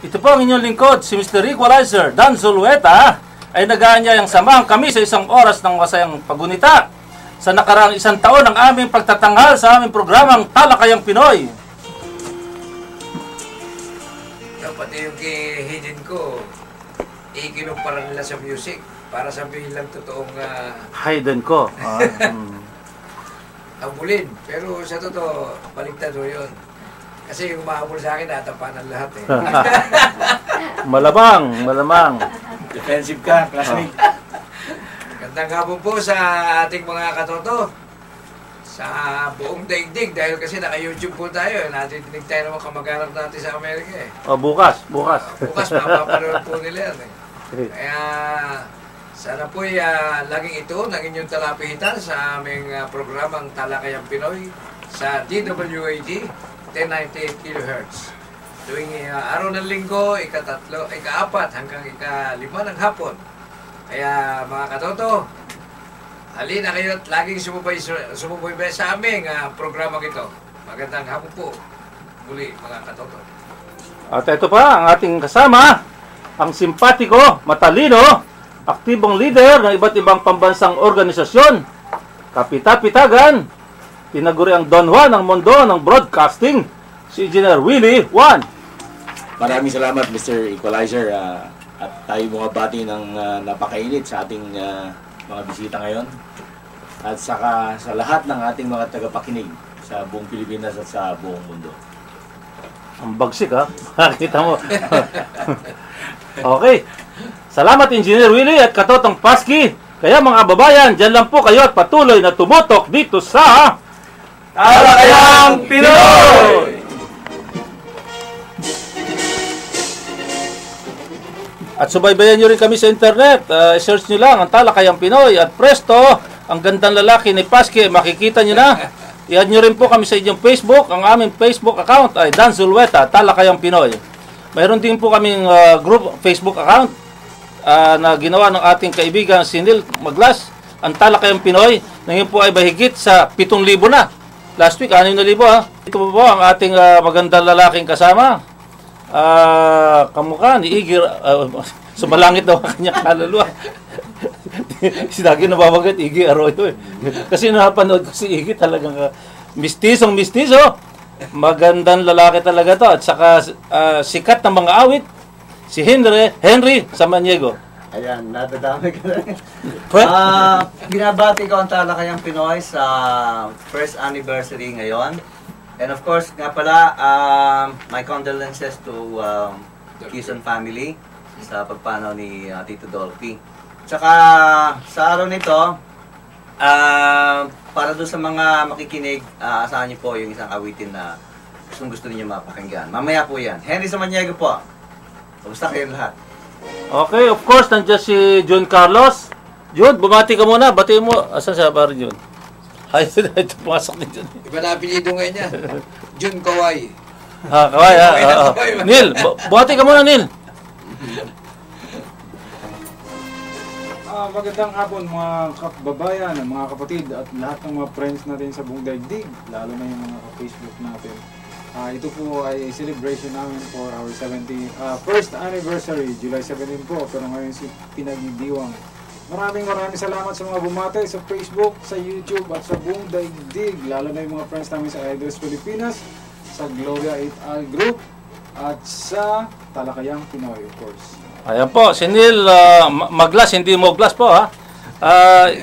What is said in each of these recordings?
Ito po ang inyong lingkod, si Mr. Equalizer, Dan Zulueta, ay nag-aanyayang samahan kami sa isang oras ng masayang pagunita sa nakaraang isang taon ng aming pagtatanghal sa aming programang Talakayang Pinoy. Pati yung hidden ko, ikinumpara nila sa music para sabihin lang totoong Hidden ko. Habulin. Pero sa totoo, baliktad ho yun. Kasi yung umahabol sa akin, natapanan lahat eh. Malamang. Defensive ka, classmate. Gandang hapon po sa ating mga katoto. Sa buong daigdig, dahil kasi naka-YouTube po tayo. Natinig tayo naman kamag-anak natin sa Amerika eh. Bukas. Bukas, mapapanood po nila yan eh. Kaya, sana po laging ito ng inyong talapihitan sa aming programang Talakayang Pinoy sa DWAD 1098 kHz. Tuwing araw ng linggo, ika-4 hanggang ika-5 ng hapon. Kaya mga katoto, halina kayo at laging sumubaybay sa aming programang ito. Magandang hapon po muli mga katoto. At ito pa ang ating kasama, ang simpatiko, matalino, aktibong leader ng iba't ibang pambansang organisasyon, kapita-pitagan, tinaguri ang Don Juan ng mundo ng broadcasting, si Engineer Willie Juan. Maraming salamat, Mr. Equalizer. At tayo mga bati ng napakainit sa ating mga bisita ngayon. At saka sa lahat ng ating mga tagapakinig sa buong Pilipinas at sa buong mundo. Ang bagsik ha? Nakita mo. Okay. Salamat Engineer Willie at Katotong Paski. Kaya mga babayan, dyan lang po kayo at patuloy na tumutok dito sa Talakayang Pinoy! At subaybayan nyo rin kami sa internet. Search nyo lang ang Talakayang Pinoy at presto, ang gandang lalaki ni Paski, makikita nyo na. I-add nyo rin po kami sa inyong Facebook. Ang aming Facebook account ay Dan Zulueta, Talakayang Pinoy. Mayroon din po kaming group Facebook account na ginawa ng ating kaibigan si Neil Maglas, ang Talakayang Pinoy. Ngayon po ay mahigit sa 7,000 na. Last week, 6,000 ha. Ito po ang ating magandang lalaking kasama. Kamukha ni Iggy, sumalangit daw ang kanyang kaluluwa. Sinagi nababagat Iggy Arroyo eh. Kasi napanood ko si Iggy talagang mistisong mistiso. Magandang lalaki talaga to. At saka sikat ng mga awit, si Henry Samaniego. Ayan, nadadami ka na. Binabati ko ang Talakayang Pinoy sa first anniversary ngayon. And of course, nga pala, my condolences to Quezon family sa pagpanaw ni Tito Dolphy. Tsaka sa araw nito, para doon sa mga makikinig, asahan niyo po yung isang awitin na gusto niyo mapakinggan. Mamaya po yan. Henry Samaniego po. Kumusta kayo lahat? Okay, of course, nandiyan si Jun Carlos. Jun, bumati ka muna. Batiin mo. Asan siya ba rin Jun? Ay, ito pumasok din Jun. Iba na apelido ngayon niya. Jun Kawai. Kawai ha. Neil, bumati ka muna Neil. Magandang hapon mga kababayan, mga kapatid at lahat ng mga friends natin sa buong daigdig, lalo na yung mga ka-Facebook natin. Ito po ay celebration namin for our 71st anniversary, July 17 po, pero ngayon si pinagdidiwang. Maraming salamat sa mga bumate sa Facebook, sa YouTube at sa buong daigdig, lalo na yung mga friends namin sa Idols Pilipinas, sa Gloria 8R Group at sa Talakayang Pinoy, of course. Ayan po, si Neil Maglas, hindi Moglas po ha.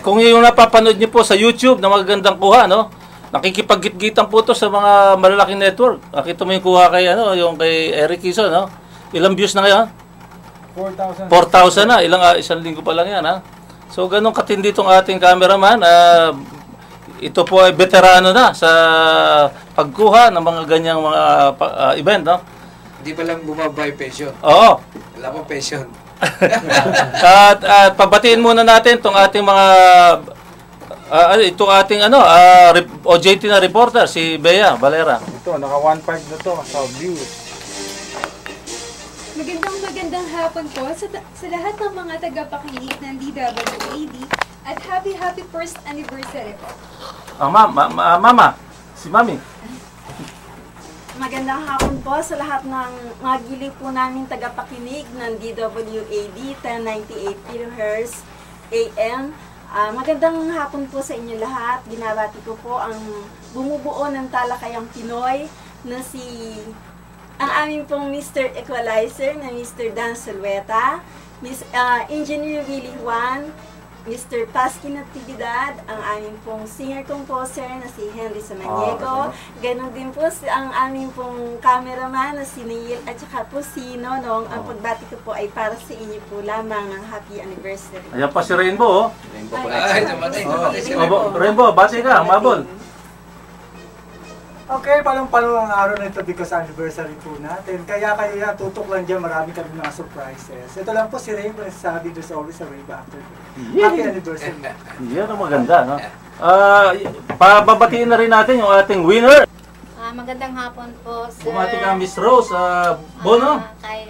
Kung yung napapanood niyo po sa YouTube na magagandang kuha, no? Nakikipag-gitgitan po to sa mga malalaking network. Nakita mo yung kuha kay, yung kay Eric Quezon, no? Ilang views na ngayon? 4,000 na. Isang linggo pa lang yan, ha? So, ganun katindi itong ating cameraman. Ito po ay veterano na sa pagkuha ng mga ganyang mga event, no? Hindi pa lang bumaba yung pension. Oo. Wala pang pension. At pabatiin muna natin itong ating mga itong ating OJT na reporter, si Bea Valera. Ito, naka 1.5 na to sa views. Magandang hapon po sa lahat ng mga tagapakinig ng DWAD at happy first anniversary po. Mama, si Mami. Magandang hapon po sa lahat ng mga giliw po namin tagapakinig ng DWAD 1098 kHz AM. Magandang hapon po sa inyo lahat. Binabati ko po ang bumubuo ng Talakayang Pinoy na ang aming pong Mr. Equalizer na Mr. Dan Solueta, Engineer Willie Juan, Mr. Pasky Natividad, ang aming pong singer-composer na si Henry Samaniego. Ganon din po ang aming pong cameraman na si Neil at saka po si Nonong. Ang pagbati ko po ay para sa inyo po lamang ng happy anniversary. Ayan pa si Rainbow, oh. Ay, namatay si Rainbow. Rainbow, bati ka, mabol. Okay, palong-palong ang araw na ito because anniversary po natin. Kaya kayo yan, tutok lang dyan, marami kami mga surprises. Ito lang po si Rainbow nagsasabi, there's always a wave after. Happy anniversary. Yan ang maganda, no? Pababatiin na rin natin yung ating winner. Magandang hapon po, sir. Bumati ka, Miss Rose Bono. Kay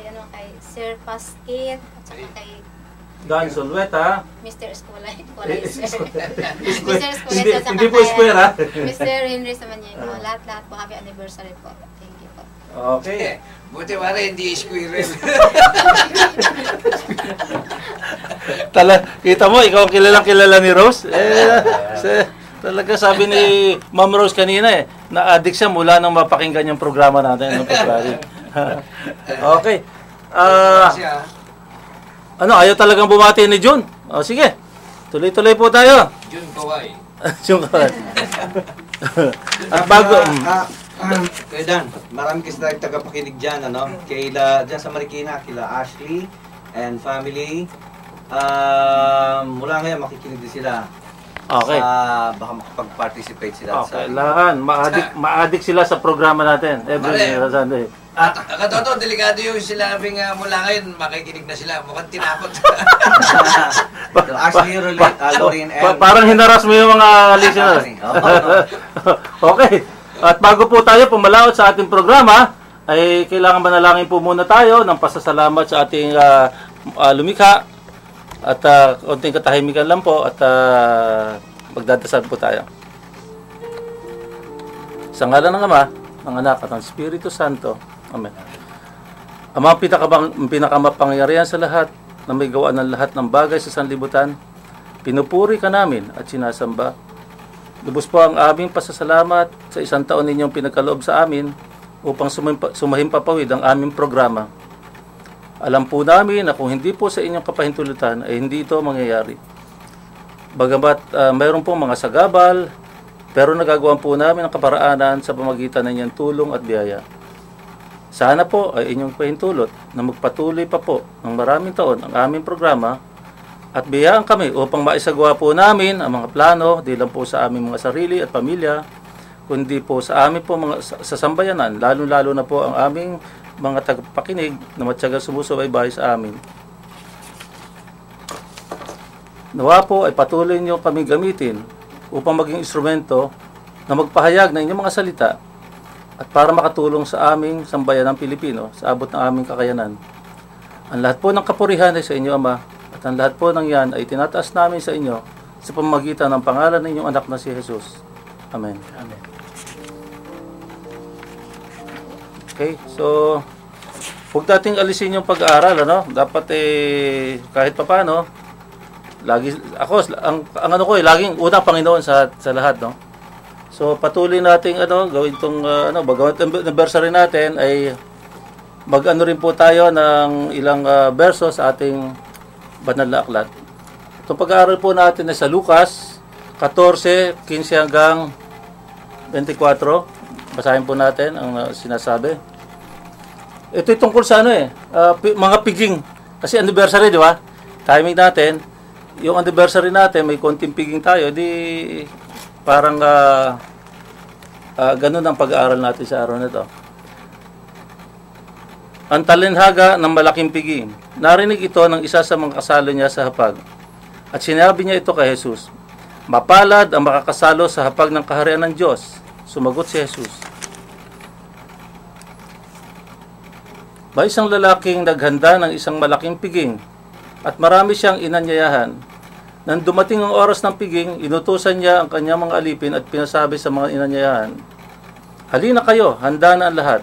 Sir Pasquit, at saka kay Dan Solueta. Mr. Escolay. Hindi po square, ha? Mr. Henry Samaniego. Lahat-lahat po, happy anniversary po. Thank you po. Okay. Buti wala, hindi squirrel. Kita mo, ikaw ang kilala ni Rose. Talaga sabi ni Ma'am Rose kanina na-addict siya mula nang mapakinggan yung programa natin. Okay. Ayaw talagang bumati ni June. Sige, tuloy-tuloy po tayo. June Kawai. June Kawai. At bago... Kaya Dan, marami kasi tayong tagapakinig dyan, dyan sa Marikina, kila Ashley and family. Mula ngayon, makikinig din sila. Okay. Baka makapag-participate sila. Okay, lahan. Ma-addict sila sa programa natin. Every Sunday. At katoto, delikado yung sinabing mula ngayon, makikinig na sila. Mukhang tinakot. Ashley, Lauren, and... Parang hinaras mo yung mga listeners. Okay. At bago po tayo pumalaot sa ating programa, ay kailangan manalangin po muna tayo ng pasasalamat sa ating lumikha. At konting katahimikan lang po at magdadasal po tayo. Sa ngalan ng Ama, ng Anak at ng Espiritu Santo. Amen. Ama, pinakamapangyarihan sa lahat na may gawa ng lahat ng bagay sa sanlibutan, pinupuri ka namin at sinasamba. Lubos po ang aming pasasalamat sa isang taon ninyong pinagkaloob sa amin upang sumahimpapawid ang aming programa. Alam po namin na kung hindi po sa inyong kapahintulutan ay hindi ito mangyayari. Bagamat mayroon pong mga sagabal, pero nagagawa po namin ang kaparaanan sa pamagitan ng inyong tulong at biyaya. Sana po ay inyong pahintulot na magpatuloy pa po ng maraming taon ang aming programa at biyayaan kami upang maisagawa po namin ang mga plano di lang po sa aming mga sarili at pamilya, kundi po sa amin po mga sa sambayanan, lalo-lalo na po ang aming mga tagapakinig na matyagang sumusubaybay sa amin. Nawa po ay patuloy niyo kami gamitin upang maging instrumento na magpahayag ng inyong mga salita at para makatulong sa aming sambayanang Pilipino sa abot ng aming kakayanan. Ang lahat po ng kapurihan ay sa inyo, Ama, at ang lahat po ng yan ay tinataas namin sa inyo sa pamamagitan ng pangalan ng inyong anak na si Jesus. Amen. Amen. Okay, so huwag nating alisin yung pag-aaral, Dapat kahit papaano, lagi laging unang Panginoon sa lahat, So patuloy nating gawin tong bagamat anniversary natin ay rin po tayo ng ilang verso sa ating banal na aklat. Itong pag-aaral po natin ay sa Lucas 14:15 hanggang 24. Basahin po natin ang sinasabi. Ito tungkol sa mga piging. Kasi anniversary, di ba? Timing natin, yung anniversary natin, may konting piging tayo, di parang ganun ang pag-aaral natin sa araw na ito. Ang talinhaga ng malaking piging. Narinig ito ng isa sa mga kasalo niya sa hapag. At sinabi niya ito kay Jesus, "Mapalad ang makakasalo sa hapag ng kaharian ng Diyos." Sumagot si Jesus, "May isang lalaking naghanda ng isang malaking piging at marami siyang inanyayahan. Nang dumating ang oras ng piging, inutusan niya ang kanyang mga alipin at pinasabi sa mga inanyayahan, Halina kayo, handa na ang lahat.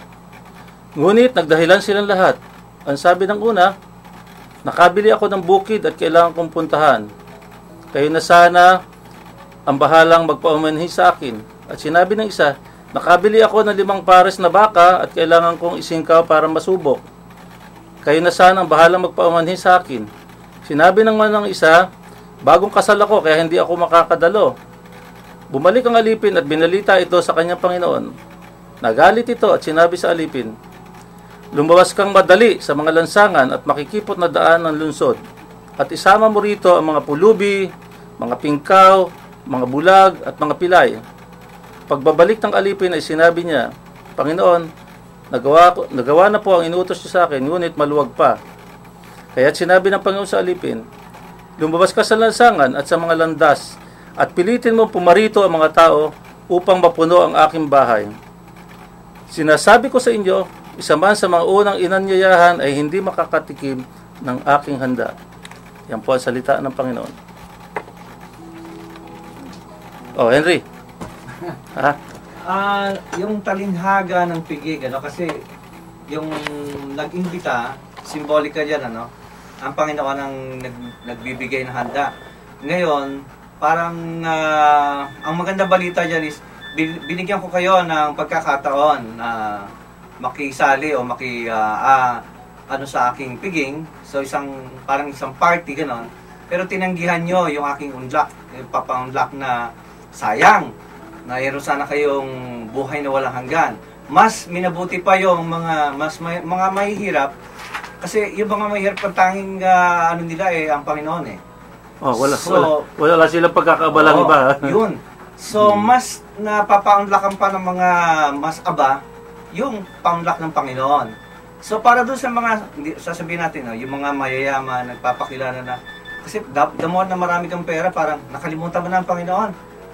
Ngunit nagdahilan silang lahat. Ang sabi ng una, nakabili ako ng bukid at kailangan kong puntahan. Kayo na sana ang bahalang magpaumanhin sa akin. At sinabi ng isa, nakabili ako ng 5 pares na baka at kailangan kong isingkaw para masubok. Kayo na sana ang bahalang magpaumanhin sa akin. Sinabi naman ng isa, bagong kasal ako kaya hindi ako makakadalo. Bumalik ang alipin at binalita ito sa kanyang Panginoon. Nagalit ito at sinabi sa alipin, lumabas kang madali sa mga lansangan at makikipot na daan ng lungsod. At isama mo rito ang mga pulubi, mga pingkaw, mga bulag at mga pilay. Pagbabalik ng alipin ay sinabi niya, Panginoon, nagawa na po ang inutos niyo sa akin, ngunit maluwag pa. Kaya't sinabi ng Panginoon sa alipin, lumabas ka sa lansangan at sa mga landas, at pilitin mo pumarito ang mga tao upang mapuno ang aking bahay. Sinasabi ko sa inyo, isa man sa mga unang inanyayahan ay hindi makakatikim ng aking handa. Yan po ang salita ng Panginoon. Oh, Henry. Ha? Yung talinhaga ng pigig, kasi yung nag-imbita, simbolika dyan, ang Panginoon ang nagbibigay ng handa. Ngayon, parang ang maganda balita dyan is, binigyan ko kayo ng pagkakataon na makisali o sa aking piging. So, parang isang party, ganon. Pero tinanggihan nyo yung aking unlak, yung papaunlak na sayang. Mayroon sana kayong buhay na walang hanggan. Mas minabuti pa yung mga mahihirap. Kasi yung mga mahihirap, ang tanging nila ang Panginoon Oh, wala silang pagkakaabalang iba. Yun. So, mas napapaunlakan pa ng mga mas aba yung paunlak ng Panginoon. So, para doon sa mga, sasabihin natin, yung mga mayayaman, nagpapakilala na, kasi the more na marami kang pera, parang nakalimutan mo na ang Panginoon.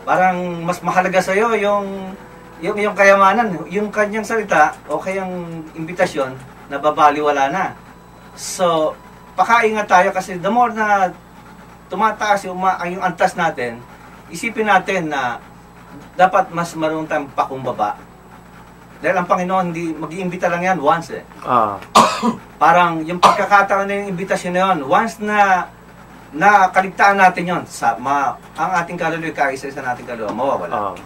Parang mas mahalaga sa'yo yung kayamanan, yung kanyang salita o kayang imbitasyon, nababaliwala na. So, pakaingat tayo kasi the more na tumataas yung antas natin, isipin natin na dapat mas marunong tayong pakumbaba. Dahil ang Panginoon, mag-iimbita lang yan once Parang yung pagkakataon na yung imbitasyon na yun, once na kaligtaan natin yun, ang ating kaluluwa, kaisa-isa nating kaluluwa, mawawala.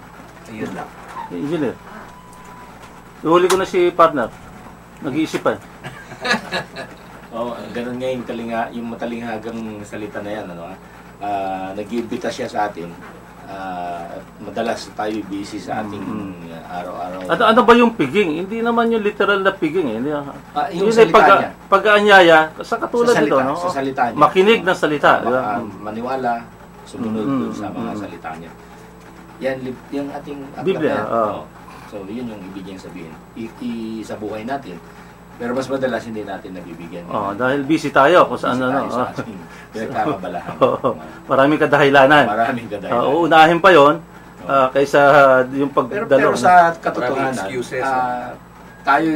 Yun lang. Engineer, ihuli ko na si partner. Nag-iisipan. Ganun nga yung matalinghagang salita na yan. Nag-iimbita siya sa atin. Madalas tayo busy sa ating araw-araw. Ano ba yung piging? Hindi naman yung literal na piging. Yung salita niya. Pag-aanyaya, sa katulad nito, sa salita niya. Makinig ng salita. Maniwala, sumunod sa mga salita niya. Yan yung ating Biblia. So, yun yung ibig niyang sabihin. Sa buhay natin. Pero mas madalas hindi natin nabibigyan. Dahil busy tayo kung saan sa ating pinagkakabalahan. Maraming kadahilanan. Uunahin pa yon kaysa yung pagdalo. Pero sa katotohanan, tayo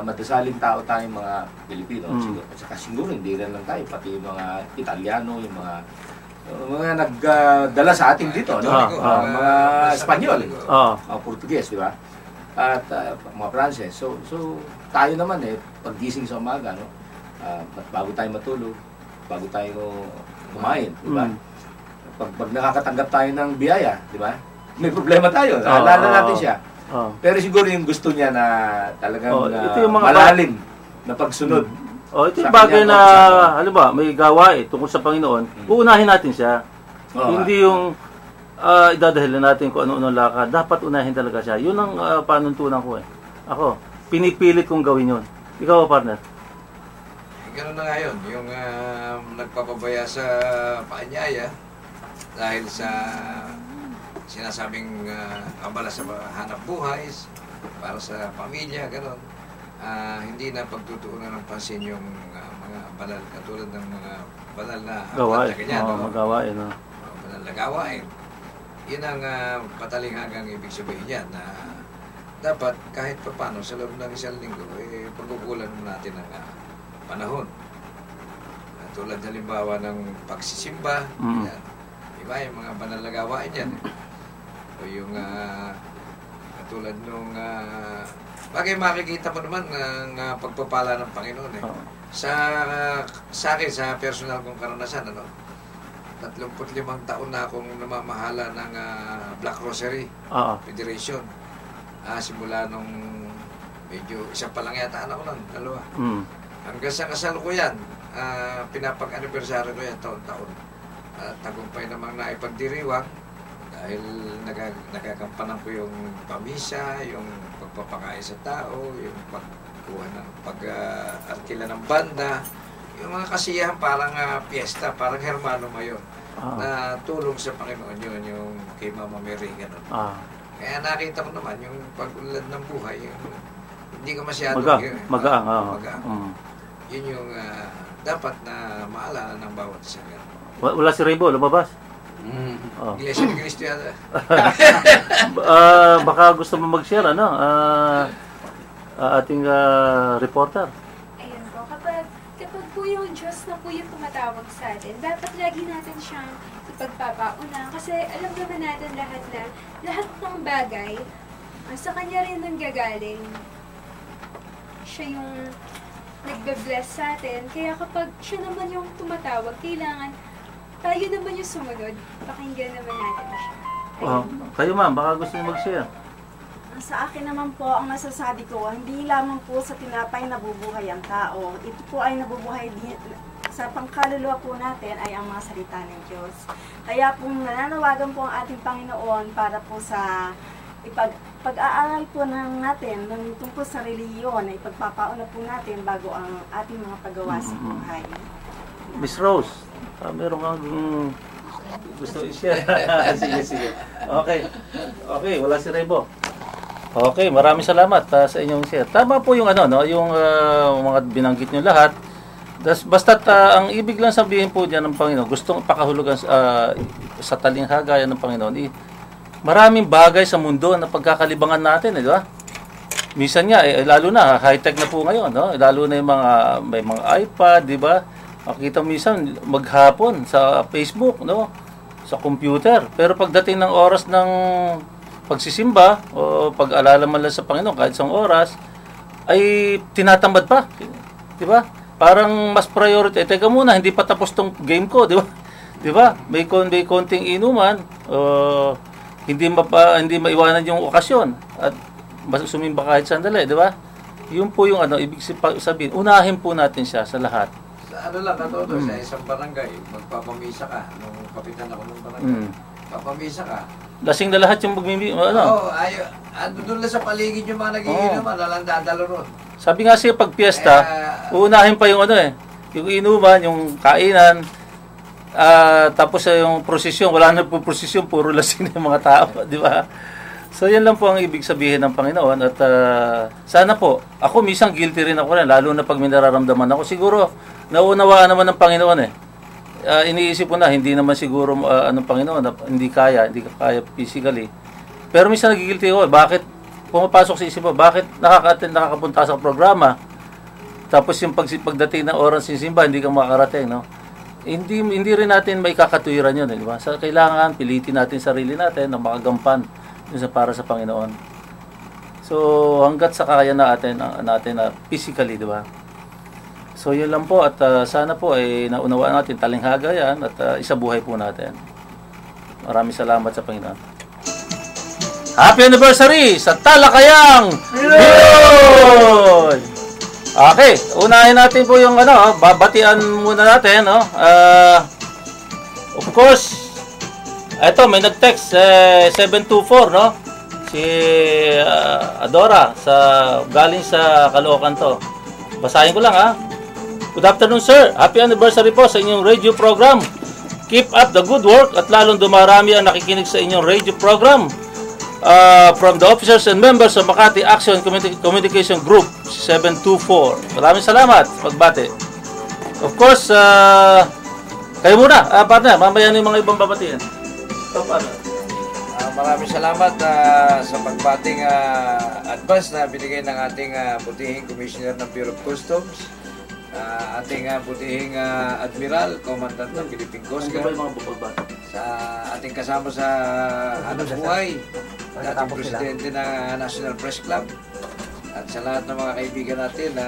madasaling tao tayong mga Pilipino. At saka siguro hindi rin lang tayo, pati yung mga Italiano, yung mga nagdala sa atin dito, mga Espanyol, mga Portuguese, di ba? At mga Pranses. So tayo naman paggising sa umaga, bago tayo matulog, bago tayo kumain, di ba? Pag nakakatanggap tayo ng biyaya, di ba? May problema tayo, alala natin siya. Pero siguro yung gusto niya na talagang malalim na pagsunod. Ito yung bagay na, halimbawa, may gawain tungkol sa Panginoon, uunahin natin siya. Hindi yung idadahilan natin kung ano-ano lakad. Dapat unahin talaga siya. Yun ang panuntunan ko Ako, pinipilit kong gawin yun. Ikaw, partner? Ganun na nga yun. Yung nagpapabaya sa paanyaya dahil sa sinasabing abala sa hanap buhay, para sa pamilya, gano'n. Hindi na pagtutuunan ng pansin yung mga banal, katulad ng mga banal na gawain. Magawain. Banal na gawain. Yun ang patalinghagang ibig sabihin niya na dapat kahit paano sa loob ng isang linggo, pagkukulan natin ang panahon. Tulad halimbawa ng pagsisimba, yan. Diba yung mga banal na gawain yan. O yung tulad nung bagay makikita mo naman ng pagpapala ng Panginoon eh. Sa akin, sa personal kong karanasan, 35 taon na akong namamahala ng Black Rosary Federation. Simula nung medyo isa pa lang yata anak ko nun, 2. Hanggang sa kasalukuyan, pinapag-anniversary ko yan taon-taon. Tagumpay namang naipagdiriwang dahil nagagampanan ko yung pamisa, yung pagpapakain sa tao, yung pagkuha ng pag-arkila ng banda, yung mga kasiyahan parang piyesta, parang hermano mayon na tulong sa Panginoon yun, yung kay Mama Mary, ganun. Kaya nakita ko naman yung pag-ulad ng buhay, yung hindi ka masyado magaang. Yun yung dapat na maalala ng bawat isa. Wala si Raybo, lumabas? Iglesia ni Cristo yata. Baka gusto mo mag-share, ating reporter. Ayun po, kapag po yung Diyos na po yung tumatawag sa atin, dapat lagi natin siyang ipagpapauna. Kasi alam naman natin lahat ng bagay, sa Kanya rin nanggagaling. Siya yung nagbe-bless sa atin. Kaya kapag siya naman yung tumatawag, kailangan tayo naman yung sumunod. Pakinggan naman natin siya. Kayo ma'am, baka gusto niyo mag-share. Sa akin naman po, ang masasabi ko, hindi lamang po sa tinapay nabubuhay ang tao. Ito po ay nabubuhay din, sa pangkaluluwa po natin ay ang mga salita ng Diyos. Kaya po nananawagan po ang ating Panginoon para po sa pag-aaral po natin ng tungkol sa reliyon na ipagpapauna po natin bago ang ating mga paggawa sa buhay. Miss Rose, meron kang gusto i-share? Sige. Okay, wala si Raybo. Okay, maraming salamat sa inyong share. Tama po yung yung mga binanggit niyo lahat. Basta ang ibig lang sabihin po diyan ng Panginoon, gustong pakahulugan sa talinghagayan ng Panginoon. Maraming bagay sa mundo na pagkakalibangan natin, di ba? Minsan nga, lalo na high-tech na po ngayon, lalo na yung may mga iPad, di ba? Makita minsan maghapon sa Facebook, sa computer. Pero pagdating ng oras ng pagsisimba o pag-alala man lang sa Panginoon kahit isang oras, ay tinatamad pa. Di ba? Parang mas priority. Teka muna, hindi pa tapos tong game ko, di ba? Di ba? May konting inuman, hindi maiwanan yung okasyon at sumimba kahit sandali, di ba? Yun po yung ibig sabihin, unahin po natin siya sa lahat. Sa sa isang barangay, magpapamisa ka, nung kapitan ako ng barangay, papamisa ka. Lasing na lahat yung magmimisa, doon lang sa paligid yung mga nagiinom, nalang dadalo ron. Sabi nga siya, pag piyesta, uunahin pa yung yung inuman, yung kainan, tapos yung prosesyon, wala na po prosesyon, puro lasing na yung mga tao, di ba? So yan lang po ang ibig sabihin ng Panginoon at sana po, ako minsan guilty rin ako rin, lalo na pag may nararamdaman ako. Siguro, naunawaan naman ng Panginoon iniisip ko na, hindi naman siguro Panginoon, hindi kaya physically. Pero minsan nagigilty ako, bakit pumapasok sa isip mo, bakit nakakapunta sa programa, tapos yung pagdating ng oras ng simba, hindi ka makakarating, no? Hindi rin natin may kakatuwiran yun, di ba? So, kailangan pilitin natin sarili natin na makagampan para sa Panginoon. So, hanggat sa kaya natin na physically, di ba? So, yun lang po at sana po ay naunawaan natin talinghaga yan at isabuhay po natin. Maraming salamat sa Panginoon. Happy anniversary sa Talakayang Pinoy! Okay, unahin natin po yung babatian muna natin, of course, eto may nag-text 724, no? Si Adora galing sa Caloocan to. Basahin ko lang, Good afternoon, sir. Happy anniversary po sa inyong radio program. Keep up the good work at lalong dumarami ang nakikinig sa inyong radio program. From the officers and members of Makati Action Communication Group 724. Maraming salamat pagbati. Of course, kayo muna, partner, mamaya na yung mga ibang babatiin. Maraming salamat sa pagbating advance na binigay ng ating butihing Commissioner ng Bureau of Customs, ating butihing Admiral, Commandant ng Philippine Coast Guard, sa ating kasama sa hanap buhay, dating presidente ng National Press Club, at sa lahat ng mga kaibigan natin na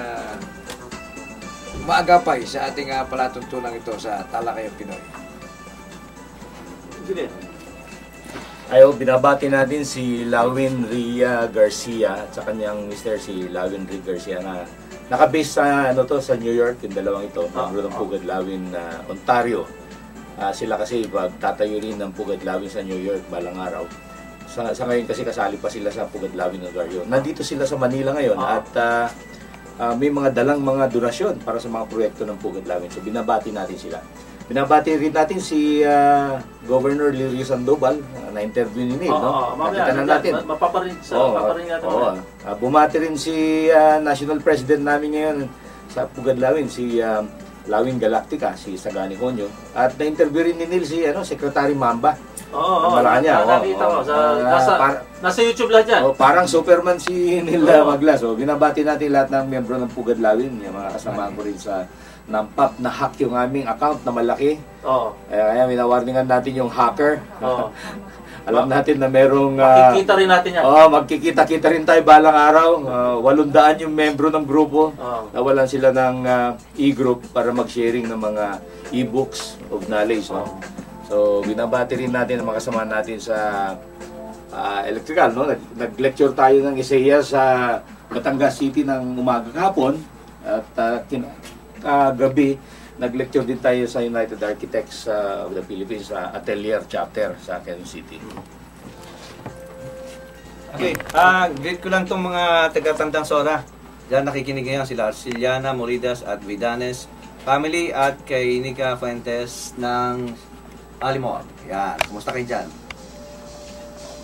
umaagapay sa ating palatuntunan ito sa Talakayang Pinoy. Binabati natin si Lawin Ria Garcia at sa kanyang mister si Lawin Ria Garcia na nakabase sa sa New York, yung dalawang ito, membro ng Pugad Lawin Ontario. Sila kasi tatayo rin ng Pugad Lawin sa New York balang araw. Sa ngayon kasi kasali pa sila sa Pugad Lawin Ontario. Nandito sila sa Manila ngayon at may mga dalang mga donasyon para sa mga proyekto ng Pugad Lawin. So binabati natin sila. Binabati rin natin si Governor Lirio Sandoval na-interview ni Neil, no? Nakita na natin. Mapaparin natin. Bumati rin si National President namin ngayon sa Pugad Lawin, si Lawin Galactica, si Sagani Conyo. At na-interview rin ni Neil si Secretary Mamba. Nakita ko. Nasa YouTube lahat yan. Parang Superman si Neil Maglas. Binabati natin lahat ng membro ng Pugad Lawin, yung mga kasama ko rin sa Nampap na hack yung aming account na malaki. Kaya minawarningan natin yung hacker. Alam natin na merong... makikita rin natin yan. Magkikita-kita rin tayo balang araw. 800 yung membro ng grupo. Nawalan sila ng e-group para mag-sharing ng mga e-books of knowledge. So, binabati rin natin ang mga kasama natin sa electrical. Nag-lecture tayo ng Isaiah sa Batangas City ng umaga kahapon. At gabi, nag-lecture din tayo sa United Architects of the Philippines sa Atelier Chapter sa Quezon City. Okay, greet ko lang itong mga taga-Tandang Sora. Diyan nakikinig ngayon sila Arciliana, Moridas at Vidanes family at kay Nika Fuentes ng Alimor. Yan, kumusta kayo dyan?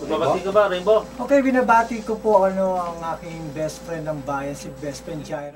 Magbabati ka ba, Rainbow? Okay, binabati ko po ang aking best friend ng bayan, si best friend Jair